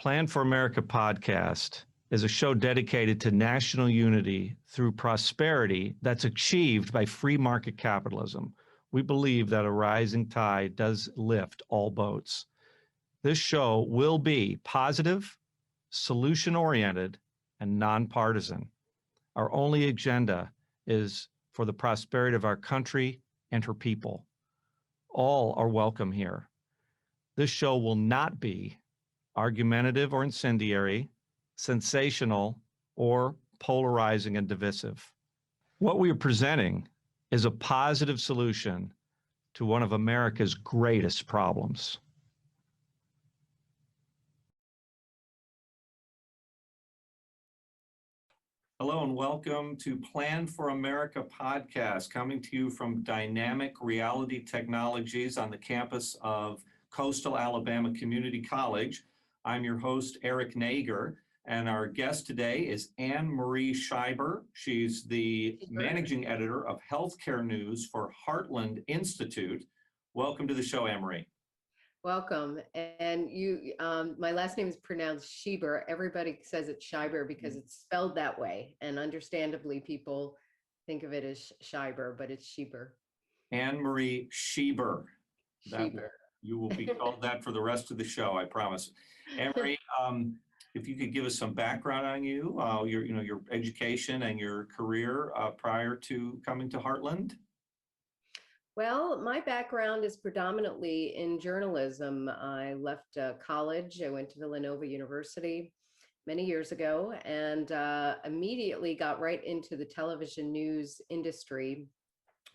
Plan for America podcast is a show dedicated to national unity through prosperity that's achieved by free market capitalism. We believe that a rising tide does lift all boats. This show will be positive, solution-oriented, and nonpartisan. Our only agenda is for the prosperity of our country and her people. All are welcome here. This show will not be argumentative or incendiary, sensational, or polarizing and divisive. What we are presenting is a positive solution to one of America's greatest problems. Hello and welcome to Plan for America podcast, coming to you from Dynamic Reality Technologies on the campus of Coastal Alabama Community College. I'm your host, Eric Nager, and our guest today is Annemarie Schieber. She's the managing editor of healthcare news for Heartland Institute. Welcome to the show, Annemarie. Welcome. And you, my last name is pronounced Schieber. Everybody says it's Schieber because it's spelled that way. And understandably, people think of it as Schieber, but it's Schieber. Annemarie Schieber. Schieber. You will be called that for the rest of the show, I promise. Annemarie, if you could give us some background on you, your education and your career prior to coming to Heartland. Well, my background is predominantly in journalism. I left college. I went to Villanova University many years ago and immediately got right into the television news industry,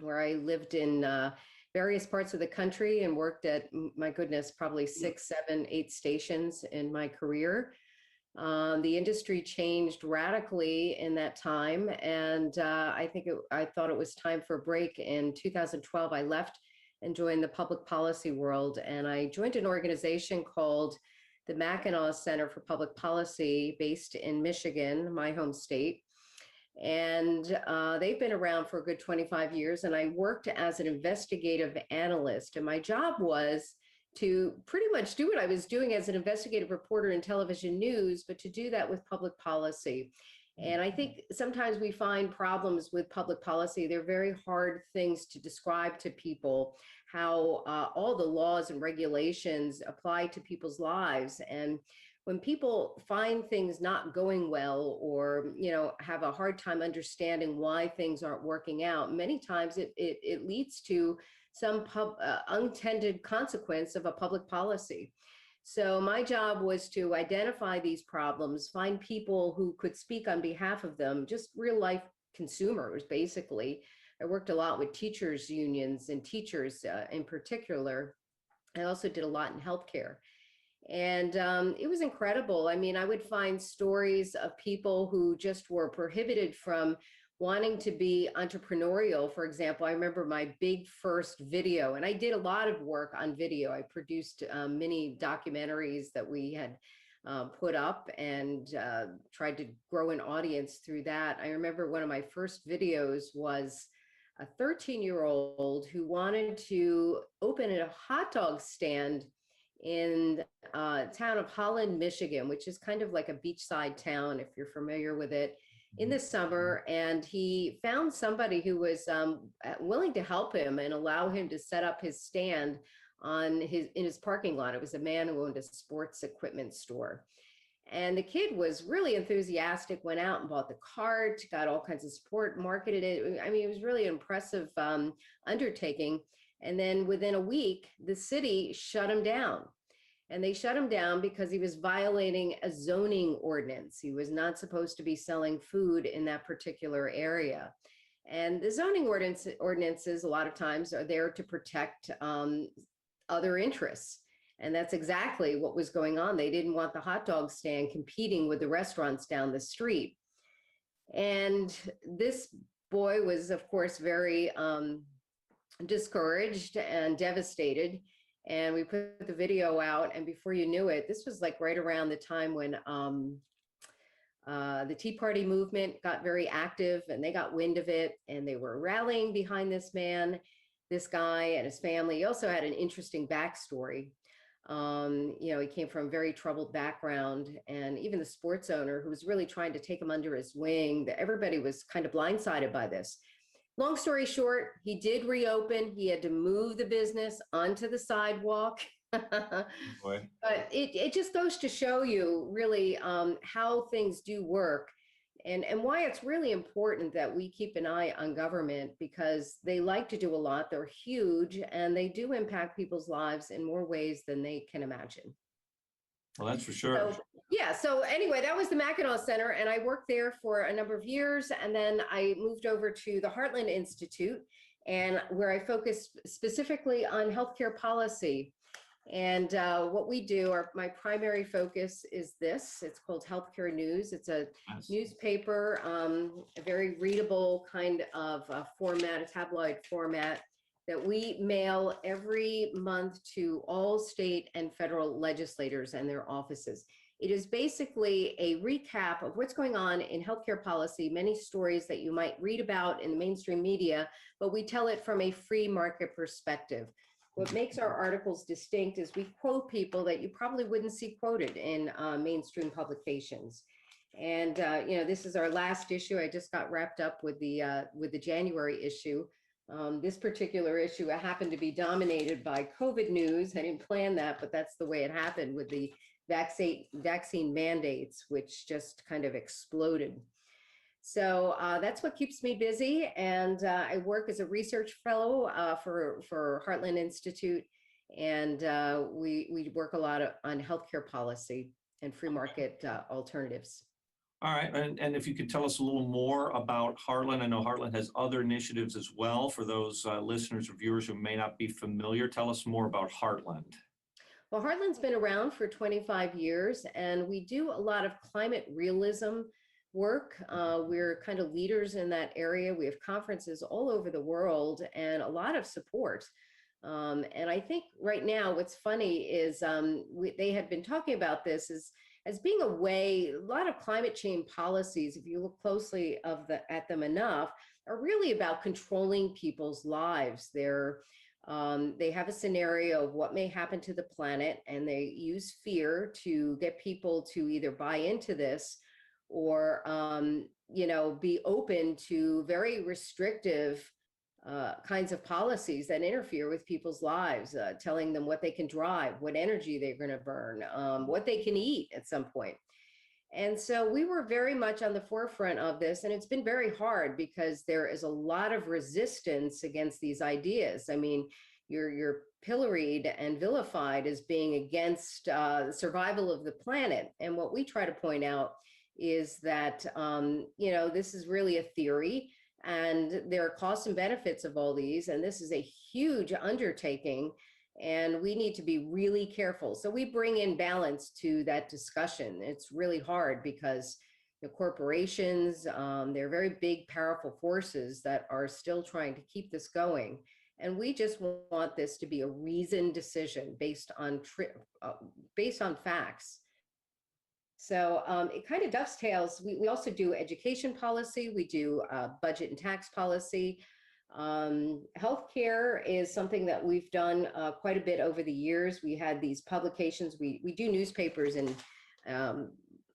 where I lived in various parts of the country and worked at, my goodness, probably 6, 7, 8 stations in my career. The industry changed radically in that time, and I thought it was time for a break. In 2012, I left and joined the public policy world, and I joined an organization called the Mackinac Center for Public Policy, based in Michigan, my home state. And they've been around for a good 25 years, and I worked as an investigative analyst, and my job was to pretty much do what I was doing as an investigative reporter in television news, but to do that with public policy. And I think sometimes we find problems with public policy. They're very hard things to describe to people, how all the laws and regulations apply to people's lives. And when people find things not going well, or have a hard time understanding why things aren't working out, many times it leads to some unintended consequence of a public policy. So my job was to identify these problems, find people who could speak on behalf of them, just real life consumers, basically. I worked a lot with teachers unions and teachers in particular. I also did a lot in healthcare. And it was incredible. I mean, I would find stories of people who just were prohibited from wanting to be entrepreneurial. For example, I remember my big first video, and I did a lot of work on video. I produced mini documentaries that we had put up and tried to grow an audience through that. I remember one of my first videos was a 13-year-old who wanted to open a hot dog stand in town of Holland, Michigan, which is kind of like a beachside town, if you're familiar with it, in the summer. And he found somebody who was willing to help him and allow him to set up his stand in his parking lot. It was a man who owned a sports equipment store. And the kid was really enthusiastic, went out and bought the cart, got all kinds of support, marketed it. I mean, it was really an impressive undertaking. And then within a week, the city shut him down. And they shut him down because he was violating a zoning ordinance. He was not supposed to be selling food in that particular area. And the zoning ordinances, a lot of times, are there to protect other interests. And that's exactly what was going on. They didn't want the hot dog stand competing with the restaurants down the street. And this boy was, of course, very discouraged and devastated. And we put the video out, and before you knew it, this was like right around the time when the Tea Party movement got very active, and they got wind of it, and they were rallying behind this man, this guy and his family. He also had an interesting backstory. He came from a very troubled background, and even the sports owner who was really trying to take him under his wing, that everybody was kind of blindsided by this. Long story short, he did reopen. He had to move the business onto the sidewalk. Boy. But it just goes to show you really how things do work, and why it's really important that we keep an eye on government, because they like to do a lot. They're huge, and they do impact people's lives in more ways than they can imagine. Well, that's for sure. So, yeah. So anyway, that was the Mackinac Center, and I worked there for a number of years, and then I moved over to the Heartland Institute, and where I focused specifically on healthcare policy. And what we do, my primary focus is this. It's called Healthcare News. It's a Yes. newspaper, a very readable kind of format, a tabloid format that we mail every month to all state and federal legislators and their offices. It is basically a recap of what's going on in healthcare policy, many stories that you might read about in the mainstream media, but we tell it from a free market perspective. What makes our articles distinct is we quote people that you probably wouldn't see quoted in mainstream publications. And this is our last issue. I just got wrapped up with the January issue. This particular issue happened to be dominated by COVID news. I didn't plan that, but that's the way it happened with the vaccine mandates, which just kind of exploded. So that's what keeps me busy. And I work as a research fellow for Heartland Institute. And we work a lot on healthcare policy and free market alternatives. All right. And if you could tell us a little more about Heartland. I know Heartland has other initiatives as well. For those listeners or viewers who may not be familiar, tell us more about Heartland. Well, Heartland's been around for 25 years, and we do a lot of climate realism work. We're kind of leaders in that area. We have conferences all over the world and a lot of support. And I think right now what's funny is they had been talking about this as being a way. A lot of climate change policies, if you look closely at them enough, are really about controlling people's lives. They have a scenario of what may happen to the planet, and they use fear to get people to either buy into this or be open to very restrictive kinds of policies that interfere with people's lives, telling them what they can drive, what energy they're going to burn, what they can eat at some point. And so we were very much on the forefront of this, and it's been very hard because there is a lot of resistance against these ideas. I mean, you're pilloried and vilified as being against the survival of the planet. And what we try to point out is that, this is really a theory, and there are costs and benefits of all these. And this is a huge undertaking, and we need to be really careful. So we bring in balance to that discussion. It's really hard because the corporations, they're very big, powerful forces that are still trying to keep this going. And we just want this to be a reasoned decision based on facts. So it kind of dovetails. We also do education policy. We do budget and tax policy. Healthcare is something that we've done quite a bit over the years. We had these publications. We do newspapers in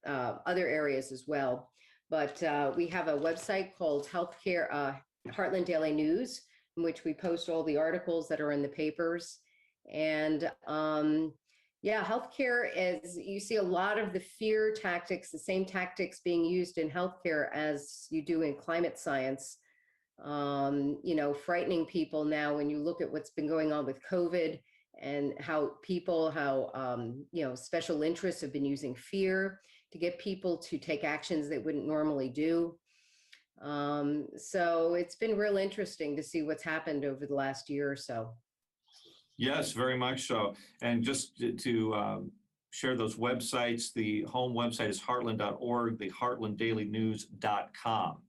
other areas as well. But we have a website called Heartland Daily News, in which we post all the articles that are in the papers. And healthcare is, you see a lot of the fear tactics, the same tactics being used in healthcare as you do in climate science. Frightening people now when you look at what's been going on with COVID and how special interests have been using fear to get people to take actions they wouldn't normally do. So it's been real interesting to see what's happened over the last year or so. Yes, very much so. And just to share those websites, the home website is heartland.org, the heartlanddailynews.com.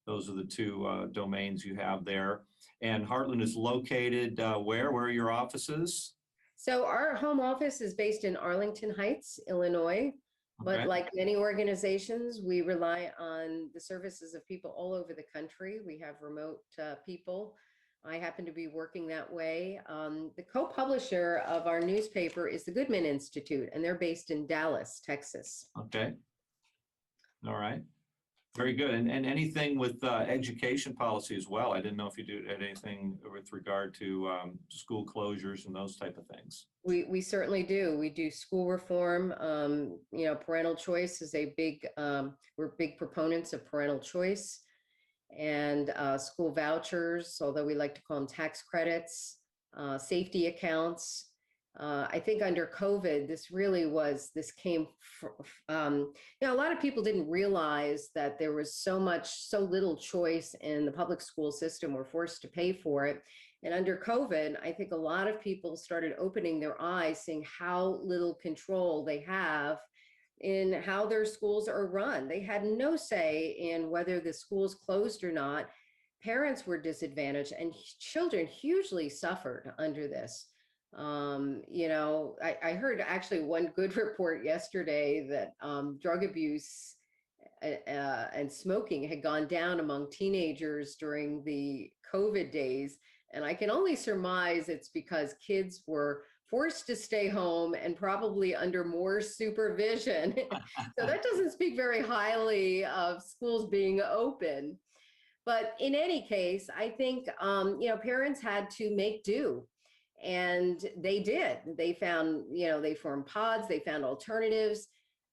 Those are the two domains you have there. And Heartland is located where? Where are your offices? So our home office is based in Arlington Heights, Illinois. But like many organizations, we rely on the services of people all over the country. We have remote people I happen to be working that way. The co-publisher of our newspaper is the Goodman Institute, and they're based in Dallas, Texas. Okay. All right. Very good. And anything with education policy as well? I didn't know if you did anything with regard to school closures and those type of things. We certainly do. We do school reform. Parental choice is a big, we're big proponents of parental choice, and school vouchers, although we like to call them tax credits, safety accounts. I think under COVID, this came, a lot of people didn't realize that there was so little choice in the public school system. We're forced to pay for it. And under COVID, I think a lot of people started opening their eyes, seeing how little control they have in how their schools are run. They had no say in whether the schools closed or not. Parents were disadvantaged, and children hugely suffered under this. I heard actually one good report yesterday that drug abuse and smoking had gone down among teenagers during the COVID days. And I can only surmise it's because kids were forced to stay home and probably under more supervision. So that doesn't speak very highly of schools being open. But in any case, I think, parents had to make do. And they did. They found, they formed pods, they found alternatives.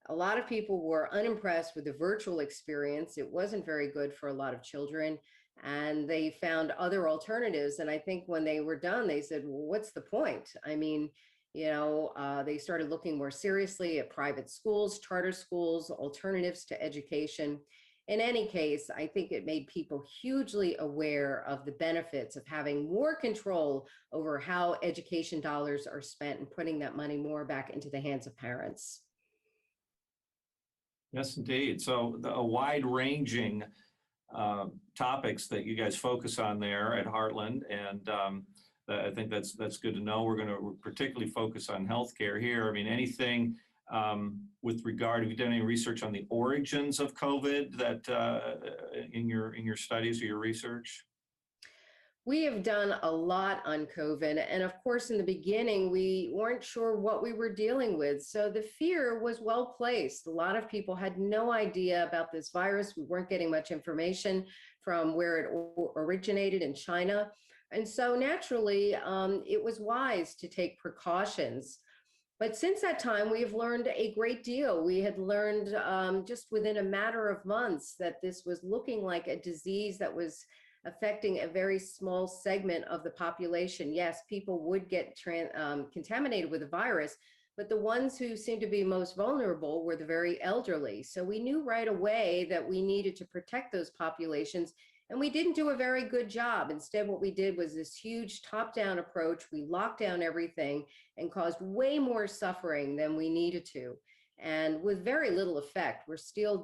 A lot of people were unimpressed with the virtual experience. It wasn't very good for a lot of children. And they found other alternatives. And I think when they were done, they said, well, what's the point? I mean, they started looking more seriously at private schools, charter schools, alternatives to education. In any case, I think it made people hugely aware of the benefits of having more control over how education dollars are spent and putting that money more back into the hands of parents. Yes, indeed. So a wide-ranging topics that you guys focus on there at Heartland, and I think that's good to know. We're going to particularly focus on healthcare here. I mean, anything with regard, have you done any research on the origins of COVID that in your studies or your research? We have done a lot on COVID. And of course, in the beginning, we weren't sure what we were dealing with. So the fear was well placed. A lot of people had no idea about this virus. We weren't getting much information from where it originated in China. And so naturally, it was wise to take precautions. But since that time, we have learned a great deal. We had learned just within a matter of months that this was looking like a disease that was affecting a very small segment of the population. Yes, people would get contaminated with the virus, but the ones who seemed to be most vulnerable were the very elderly. So we knew right away that we needed to protect those populations, and we didn't do a very good job. Instead, what we did was this huge top-down approach. We locked down everything and caused way more suffering than we needed to. And with very little effect. We're still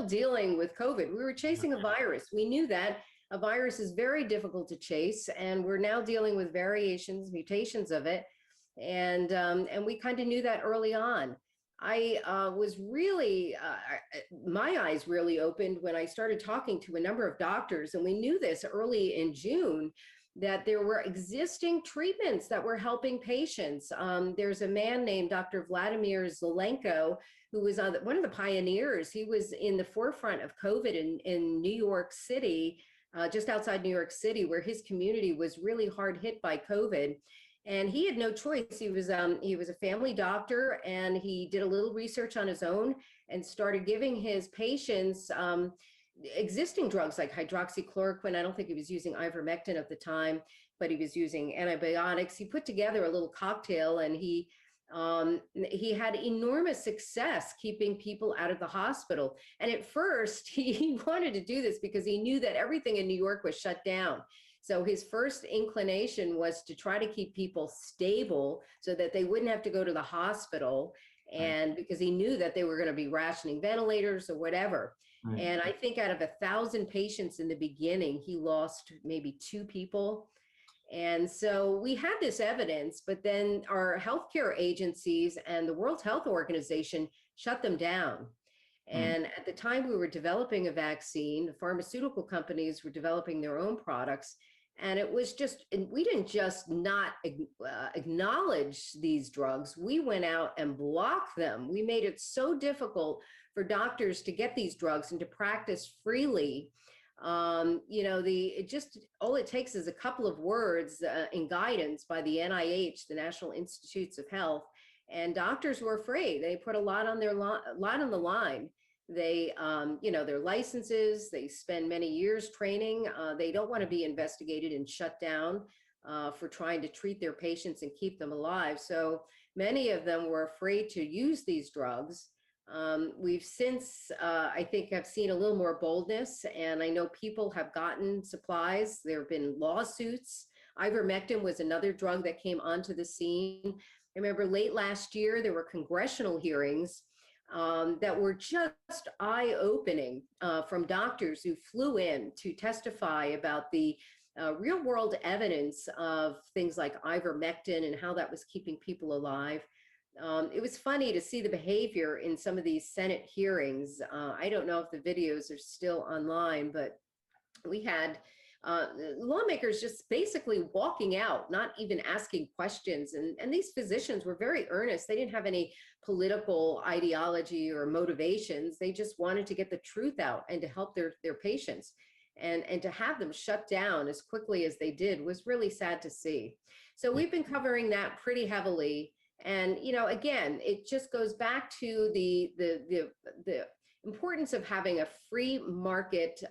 dealing with COVID. We were chasing a virus. We knew that a virus is very difficult to chase, and we're now dealing with variations, mutations of it, and we kind of knew that early on. I was really, my eyes really opened when I started talking to a number of doctors, and we knew this early in June, that there were existing treatments that were helping patients. There's a man named Dr. Vladimir Zelenko, who was one of the pioneers. He was in the forefront of COVID in New York City, just outside New York City, where his community was really hard hit by COVID. And he had no choice. He was a family doctor, and he did a little research on his own and started giving his patients existing drugs like hydroxychloroquine. I don't think he was using ivermectin at the time, but he was using antibiotics. He put together a little cocktail, and he had enormous success keeping people out of the hospital. And at first, he wanted to do this because he knew that everything in New York was shut down. So his first inclination was to try to keep people stable so that they wouldn't have to go to the hospital, and because he knew that they were going to be rationing ventilators or whatever. Right. And I think out of 1,000 patients in the beginning, he lost maybe 2 people. And so we had this evidence, but then our healthcare agencies and the World Health Organization shut them down. And at the time we were developing a vaccine, the pharmaceutical companies were developing their own products. And it was just, and we didn't just not acknowledge these drugs. We went out and blocked them. We made it so difficult for doctors to get these drugs and to practice freely. It just, all it takes is a couple of words in guidance by the NIH, the National Institutes of Health, and doctors were afraid. They put a lot on lot on the line. They, their licenses, they spend many years training. They don't want to be investigated and shut down for trying to treat their patients and keep them alive. So many of them were afraid to use these drugs. We've since, I think, have seen a little more boldness, and I know people have gotten supplies. There have been lawsuits. Ivermectin was another drug that came onto the scene. I remember late last year, there were congressional hearings that were just eye-opening from doctors who flew in to testify about the real-world evidence of things like ivermectin and how that was keeping people alive. It was funny to see the behavior in some of these Senate hearings. I don't know if the videos are still online, but we had lawmakers just basically walking out, not even asking questions. And these physicians were very earnest. They didn't have any political ideology or motivations. They just wanted to get the truth out and to help their patients. And to have them shut down as quickly as they did was really sad to see. So we've been covering that pretty heavily. And, again, it just goes back to the importance of having a free market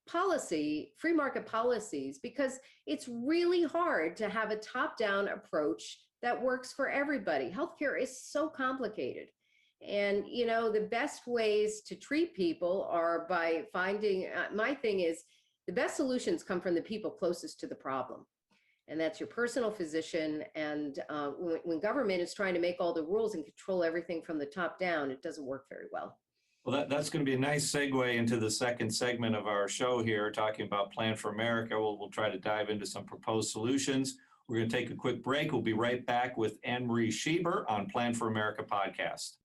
free market policies, because it's really hard to have a top-down approach that works for everybody. Healthcare is so complicated. And, the best ways to treat people are by finding, my thing is, the best solutions come from the people closest to the problem. And that's your personal physician. And when government is trying to make all the rules and control everything from the top down, it doesn't work very well. Well, that's going to be a nice segue into the second segment of our show here, talking about Plan for America. We'll try to dive into some proposed solutions. We're going to take a quick break. We'll be right back with Annemarie Schieber on Plan for America podcast.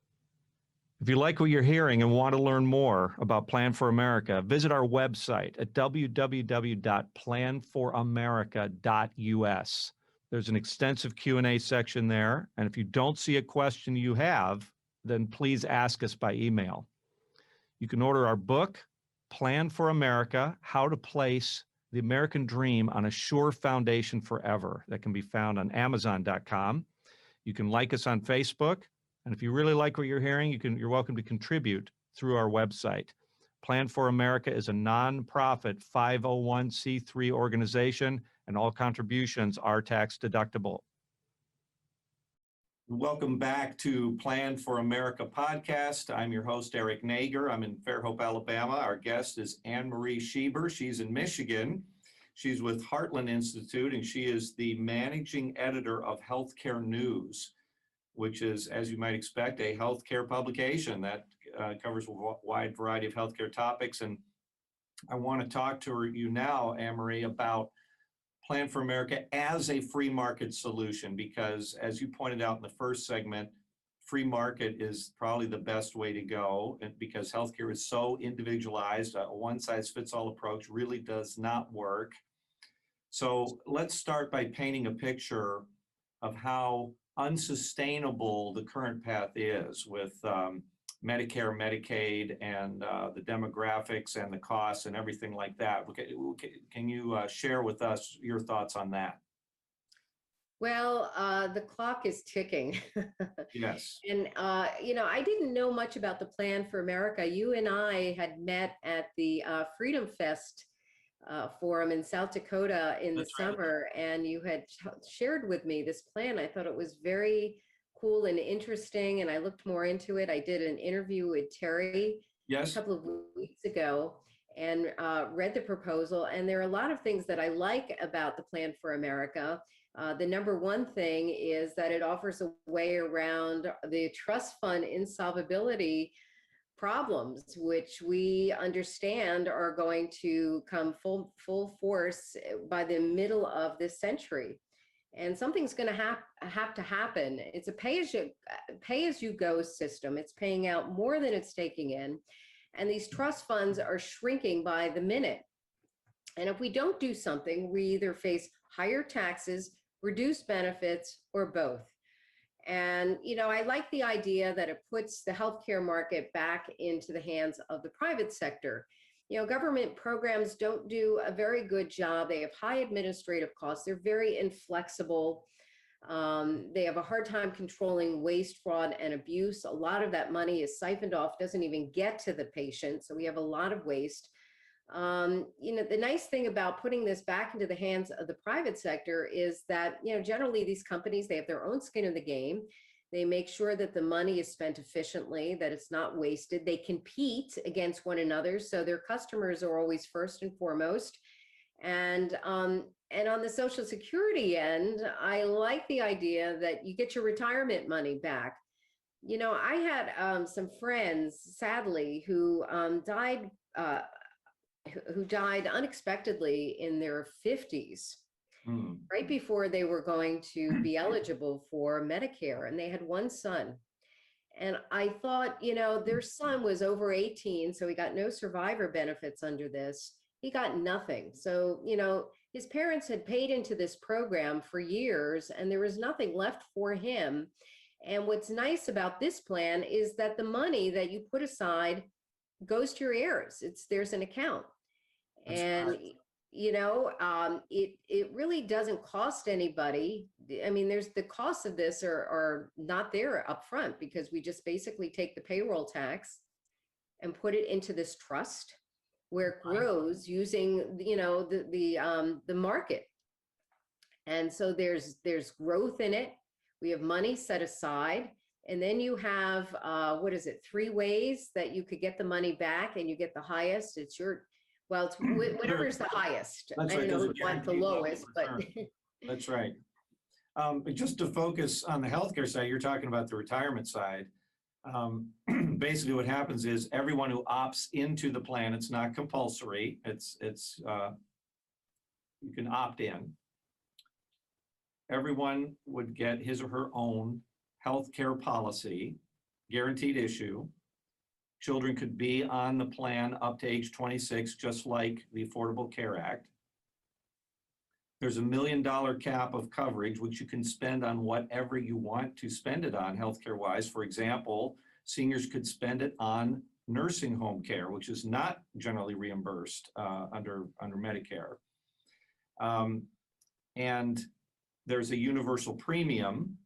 If you like what you're hearing and want to learn more about Plan for America, visit our website at www.planforamerica.us. There's an extensive Q&A section there, and if you don't see a question you have, then please ask us by email. You can order our book, Plan for America, How to Place the American Dream on a Sure Foundation Forever. That can be found on Amazon.com. You can like us on Facebook. And if you really like what you're hearing, you're welcome to contribute through our website. Plan for America is a nonprofit 501c3 organization, and all contributions are tax deductible. Welcome back to Plan for America podcast. I'm your host, Eric Nager. I'm in Fairhope, Alabama. Our guest is Annemarie Schieber. She's in Michigan. She's with Heartland Institute, and she is the managing editor of Healthcare News, which is, as you might expect, a healthcare publication that covers a wide variety of healthcare topics. And I want to talk to you now, Annemarie, about Plan for America as a free market solution, because as you pointed out in the first segment, free market is probably the best way to go, and because healthcare is so individualized, a one-size-fits-all approach really does not work. So let's start by painting a picture of how unsustainable the current path is with Medicare, Medicaid, and the demographics and the costs and everything like that. Can you share with us your thoughts on that? Well, the clock is ticking. Yes. And, I didn't know much about the Plan for America. You and I had met at the Freedom Fest forum in South Dakota in the summer, and you had shared with me this plan. I thought it was very cool and interesting, and I looked more into it. I did an interview with Terry a couple of weeks ago and read the proposal, and there are a lot of things that I like about the Plan for America. The number one thing is that it offers a way around the trust fund insolvability problems, which we understand are going to come full force by the middle of this century. and something's going to have to happen. It's a pay as you go system. It's paying out more than it's taking in, and these trust funds are shrinking by the minute. And if we don't do something, we either face higher taxes, reduced benefits, or both. And, I like the idea that it puts the healthcare market back into the hands of the private sector. Government programs don't do a very good job. They have high administrative costs. They're very inflexible. They have a hard time controlling waste, fraud, and abuse. A lot of that money is siphoned off, doesn't even get to the patient. So we have a lot of waste. The nice thing about putting this back into the hands of the private sector is that, generally these companies, they have their own skin in the game. They make sure that the money is spent efficiently, that it's not wasted. They compete against one another, so their customers are always first and foremost. And on the Social Security end, I like the idea that you get your retirement money back. I had some friends, sadly, who died unexpectedly in their 50s, right before they were going to be eligible for Medicare. And they had one son. And I thought, their son was over 18, so he got no survivor benefits under this. He got nothing. So, his parents had paid into this program for years, and there was nothing left for him. And what's nice about this plan is that the money that you put aside goes to your heirs. There's an account. That's And correct. it really doesn't cost anybody. I mean, there's the costs of this are not there up front, because we just basically take the payroll tax and put it into this trust where it grows using the market. And so there's growth in it. We have money set aside. And then you have, 3 ways that you could get the money back, and you get the highest. It's whatever's the highest. That's I right. don't know Those are who want the guaranteed level lowest, but return. That's right. But just to focus on the healthcare side, you're talking about the retirement side. Basically, what happens is everyone who opts into the plan, it's not compulsory. It's you can opt in. Everyone would get his or her own healthcare policy, guaranteed issue. Children could be on the plan up to age 26, just like the Affordable Care Act. There's $1 million cap of coverage, which you can spend on whatever you want to spend it on healthcare-wise. For example, seniors could spend it on nursing home care, which is not generally reimbursed under Medicare. And there's a universal premium,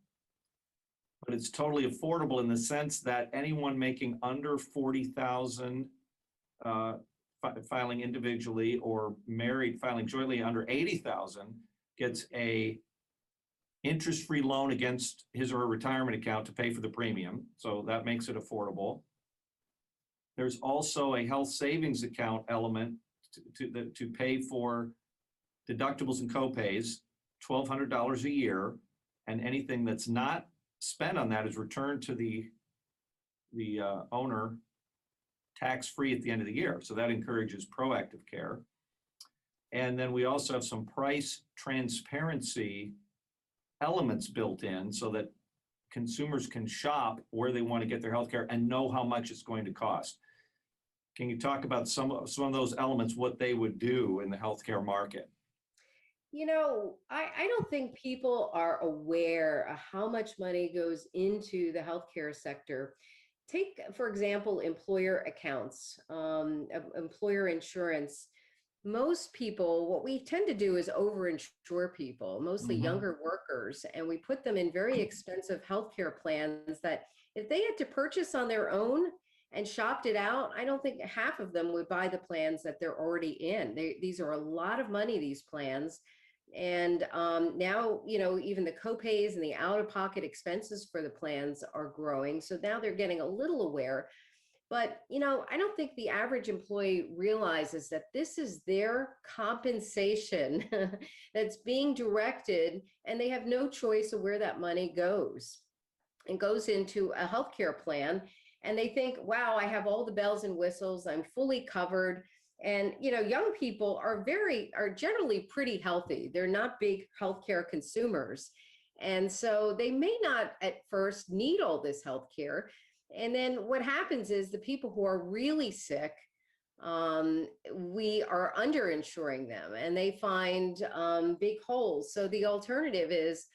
but it's totally affordable in the sense that anyone making under 40,000 filing individually, or married filing jointly under 80,000 gets a interest-free loan against his or her retirement account to pay for the premium. So that makes it affordable. There's also a health savings account element to pay for deductibles and copays, $1,200 a year, and anything that's not spent on that is returned to the owner tax-free at the end of the year. So that encourages proactive care. And then we also have some price transparency elements built in so that consumers can shop where they want to get their healthcare and know how much it's going to cost. Can you talk about some of those elements, what they would do in the healthcare market? I don't think people are aware of how much money goes into the healthcare sector. Take, for example, employer accounts, employer insurance. Most people, what we tend to do is overinsure people, mostly younger workers, and we put them in very expensive healthcare plans that if they had to purchase on their own and shopped it out, I don't think half of them would buy the plans that they're already in. These are a lot of money, these plans. And now, even the copays and the out-of-pocket expenses for the plans are growing. So now they're getting a little aware. But, I don't think the average employee realizes that this is their compensation that's being directed, and they have no choice of where that money goes. It goes into a healthcare plan, and they think, wow, I have all the bells and whistles. I'm fully covered. And, young people are generally pretty healthy. They're not big healthcare consumers. And so they may not at first need all this healthcare. And then what happens is the people who are really sick, we are underinsuring them and they find big holes. So the alternative is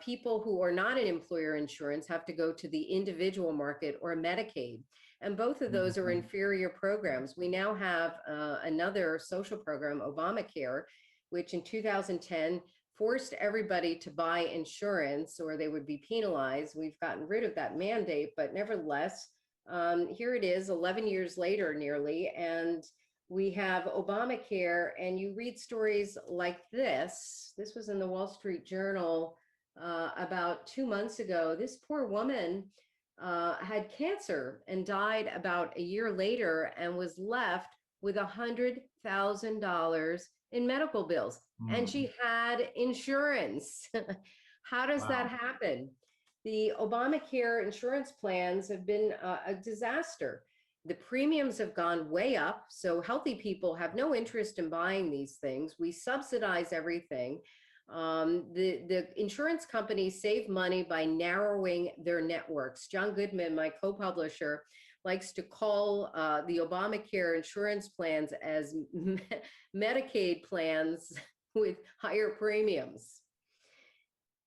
people who are not in employer insurance have to go to the individual market or Medicaid. And both of those are inferior programs. We now have another social program, Obamacare, which in 2010 forced everybody to buy insurance or they would be penalized. We've gotten rid of that mandate, but nevertheless, here it is 11 years later nearly, and we have Obamacare, and you read stories like this. This was in the Wall Street Journal about 2 months ago. This poor woman had cancer and died about a year later and was left with $100,000 in medical bills. And she had insurance. How does that happen? The Obamacare insurance plans have been a disaster. The premiums have gone way up. So healthy people have no interest in buying these things. We subsidize everything. The insurance companies save money by narrowing their networks. John Goodman, my co-publisher, likes to call the Obamacare insurance plans as Medicaid plans with higher premiums.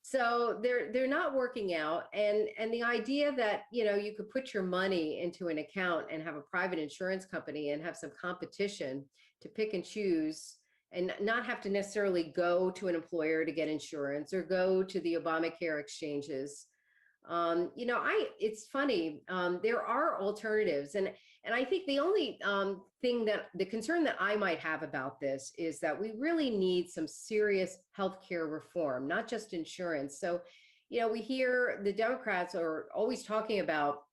So they're not working out. And the idea that, you could put your money into an account and have a private insurance company and have some competition to pick and choose and not have to necessarily go to an employer to get insurance or go to the Obamacare exchanges. It's funny. There are alternatives. And I think the only the concern that I might have about this is that we really need some serious healthcare reform, not just insurance. So, we hear the Democrats are always talking about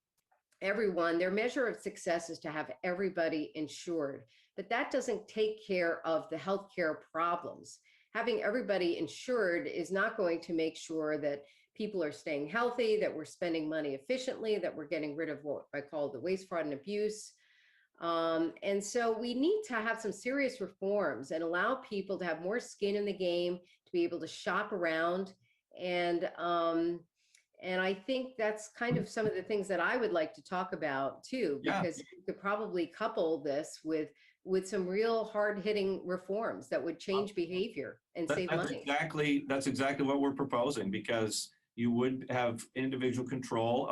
everyone. Their measure of success is to have everybody insured, but that doesn't take care of the healthcare problems. Having everybody insured is not going to make sure that people are staying healthy, that we're spending money efficiently, that we're getting rid of what I call the waste, fraud, and abuse. And so we need to have some serious reforms and allow people to have more skin in the game, to be able to shop around. And I think that's kind of some of the things that I would like to talk about too, because you could probably couple this with some real hard-hitting reforms that would change behavior and save money. That's exactly what we're proposing, because you would have individual control.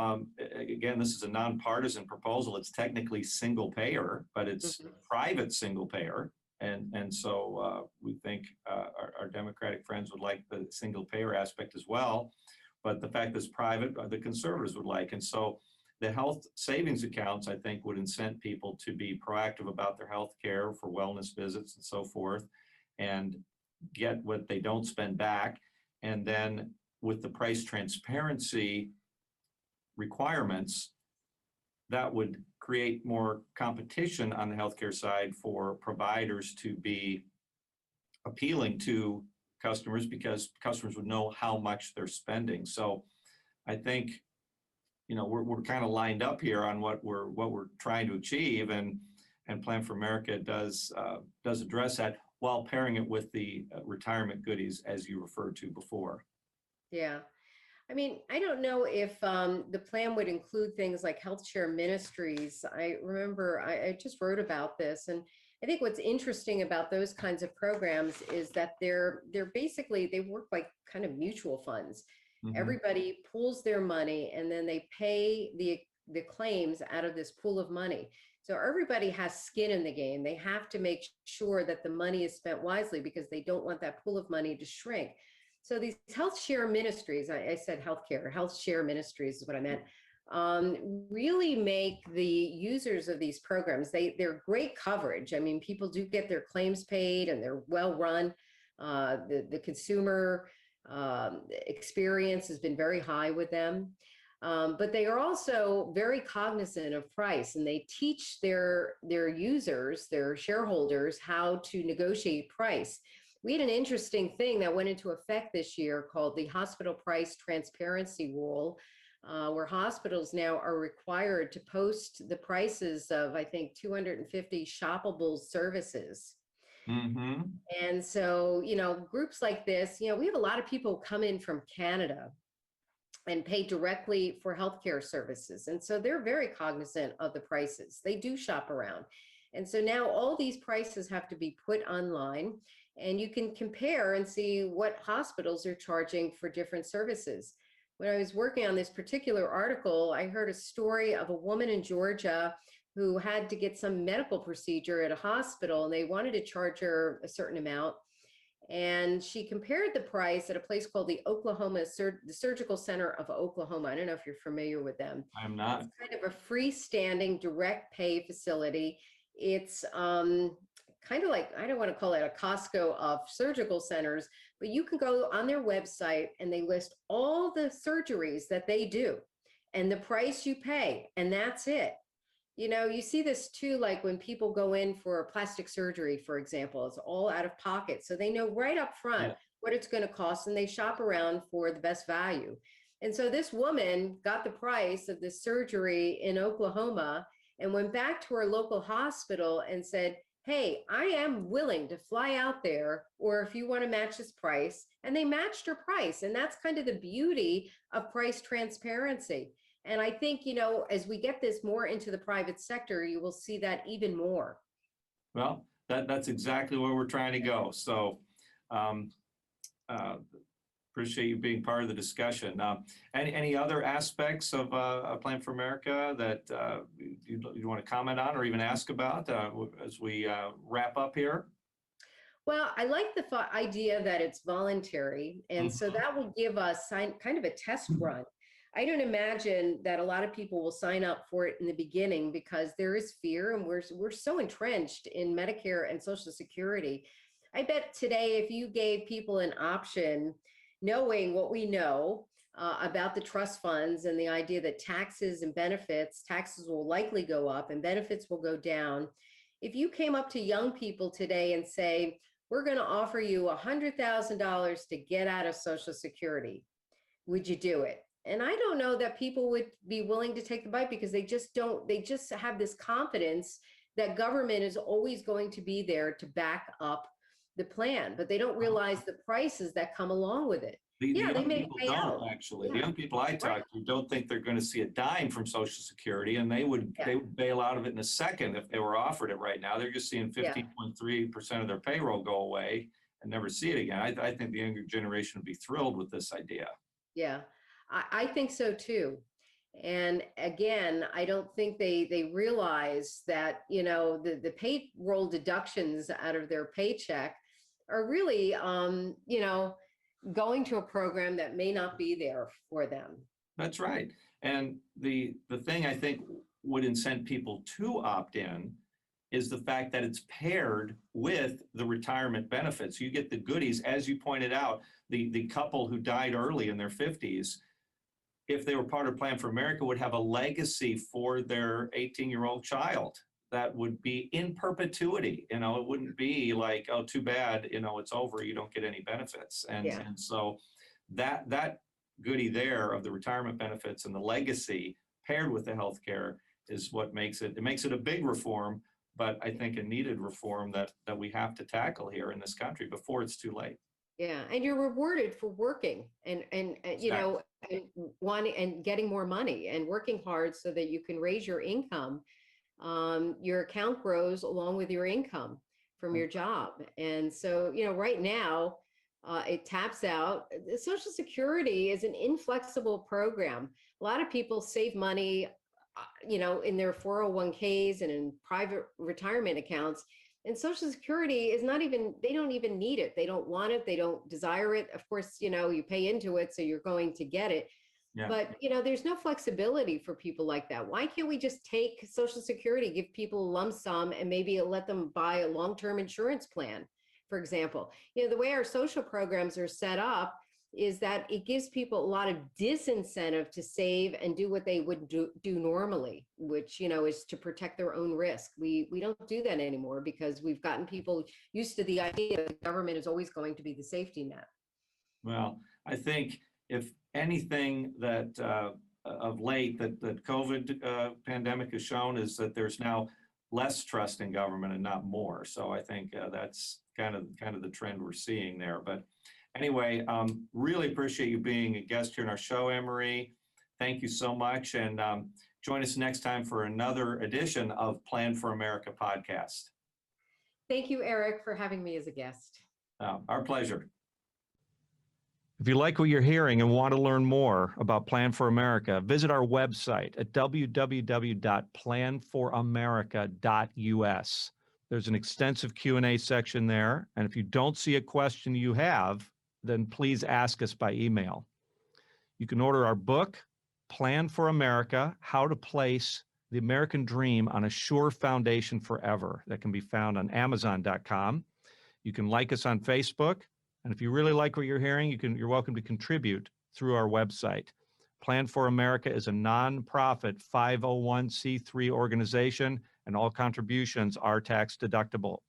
Again, this is a nonpartisan proposal. It's technically single payer, but it's private single payer. And so we think our Democratic friends would like the single payer aspect as well. But the fact that it's private, the conservatives would like. And so the health savings accounts, I think, would incent people to be proactive about their health care for wellness visits and so forth, and get what they don't spend back. And then with the price transparency requirements, that would create more competition on the healthcare side for providers to be appealing to customers, because customers would know how much they're spending. So I think, we're kind of lined up here on what we're trying to achieve, and Plan for America does address that while pairing it with the retirement goodies, as you referred to before. Yeah. I mean, I don't know if the plan would include things like health share ministries. I remember I just wrote about this, and I think what's interesting about those kinds of programs is that they're basically, they work like kind of mutual funds. Everybody pools their money and then they pay the claims out of this pool of money. So everybody has skin in the game. They have to make sure that the money is spent wisely, because they don't want that pool of money to shrink. So these health share ministries, I said healthcare, health share ministries is what I meant, really make the users of these programs, they're great coverage. I mean, people do get their claims paid and they're well run. The consumer experience has been very high with them. But they are also very cognizant of price, and they teach their users, their shareholders, how to negotiate price. We had an interesting thing that went into effect this year called the Hospital Price Transparency Rule. where hospitals now are required to post the prices of, I think, 250 shoppable services. Mm-hmm. And so, groups like this, we have a lot of people come in from Canada and pay directly for healthcare services. And so they're very cognizant of the prices. They do shop around. And so now all these prices have to be put online, and you can compare and see what hospitals are charging for different services. When I was working on this particular article, I heard a story of a woman in Georgia who had to get some medical procedure at a hospital, and they wanted to charge her a certain amount. And she compared the price at a place called the the Surgical Center of Oklahoma. I don't know if you're familiar with them. I'm not. It's kind of a freestanding direct pay facility. It's kind of like, I don't want to call it a Costco of surgical centers, but you can go on their website and they list all the surgeries that they do and the price you pay, and that's it. You see this too, like when people go in for plastic surgery, for example, it's all out of pocket. So they know right up front what it's going to cost, and they shop around for the best value. And so this woman got the price of this surgery in Oklahoma and went back to her local hospital and said, hey, I am willing to fly out there, or if you want to match this price. And they matched her price. And that's kind of the beauty of price transparency. And I think, as we get this more into the private sector, you will see that even more. Well, that's exactly where we're trying to go. So appreciate you being part of the discussion. Any other aspects of Plan for America that you want to comment on or even ask about as we wrap up here? Well, I like the idea that it's voluntary. And so that will give us kind of a test run. I don't imagine that a lot of people will sign up for it in the beginning because there is fear, and we're so entrenched in Medicare and Social Security. I bet today, if you gave people an option, knowing what we know about the trust funds and the idea that taxes will likely go up and benefits will go down. If you came up to young people today and say, we're going to offer you $100,000 to get out of Social Security, would you do it? And I don't know that people would be willing to take the bite, because they just have this confidence that government is always going to be there to back up the plan, but they don't realize the prices that come along with it. The they young may people pay don't out. actually. The young people I talk to don't think they're going to see a dime from Social Security, and they would bail out of it in a second if they were offered it right now. They're just seeing 15.3% of their payroll go away and never see it again. I think the younger generation would be thrilled with this idea. Yeah, I think so too. And again, I don't think they realize that, the payroll deductions out of their paycheck are really, going to a program that may not be there for them. That's right. And the thing I think would incent people to opt in is the fact that it's paired with the retirement benefits. You get the goodies, as you pointed out, the couple who died early in their 50s, if they were part of Plan for America, would have a legacy for their 18-year-old child that would be in perpetuity. It wouldn't be like, oh, too bad, it's over, you don't get any benefits. And so that goodie there of the retirement benefits and the legacy paired with the healthcare is what makes it a big reform, but I think a needed reform that we have to tackle here in this country before it's too late. Yeah, and you're rewarded for working and wanting and getting more money and working hard so that you can raise your income. Your account grows along with your income from your job. And so, right now, it taps out. The Social Security is an inflexible program. A lot of people save money, in their 401ks and in private retirement accounts. And Social Security is they don't even need it. They don't want it. They don't desire it. Of course, you pay into it, so you're going to get it. Yeah. But, there's no flexibility for people like that. Why can't we just take Social Security, give people a lump sum, and maybe let them buy a long-term insurance plan, for example? The way our social programs are set up is that it gives people a lot of disincentive to save and do what they would do normally, which, is to protect their own risk. We don't do that anymore because we've gotten people used to the idea that the government is always going to be the safety net. Well, I think if anything that of late that the COVID pandemic has shown is that there's now less trust in government and not more. So I think that's kind of the trend we're seeing there. But anyway, really appreciate you being a guest here in our show, Annemarie. Thank you so much, and join us next time for another edition of Plan for America podcast. Thank you, Eric, for having me as a guest. Our pleasure. If you like what you're hearing and want to learn more about Plan for America, visit our website at www.planforamerica.us. There's an extensive Q&A section there, and if you don't see a question you have, then please ask us by email. You can order our book, Plan for America: How to Place the American Dream on a Sure Foundation Forever. That can be found on Amazon.com. You can like us on Facebook. And if you really like what you're hearing, you're welcome to contribute through our website. Plan for America is a nonprofit 501c3 organization, and all contributions are tax deductible.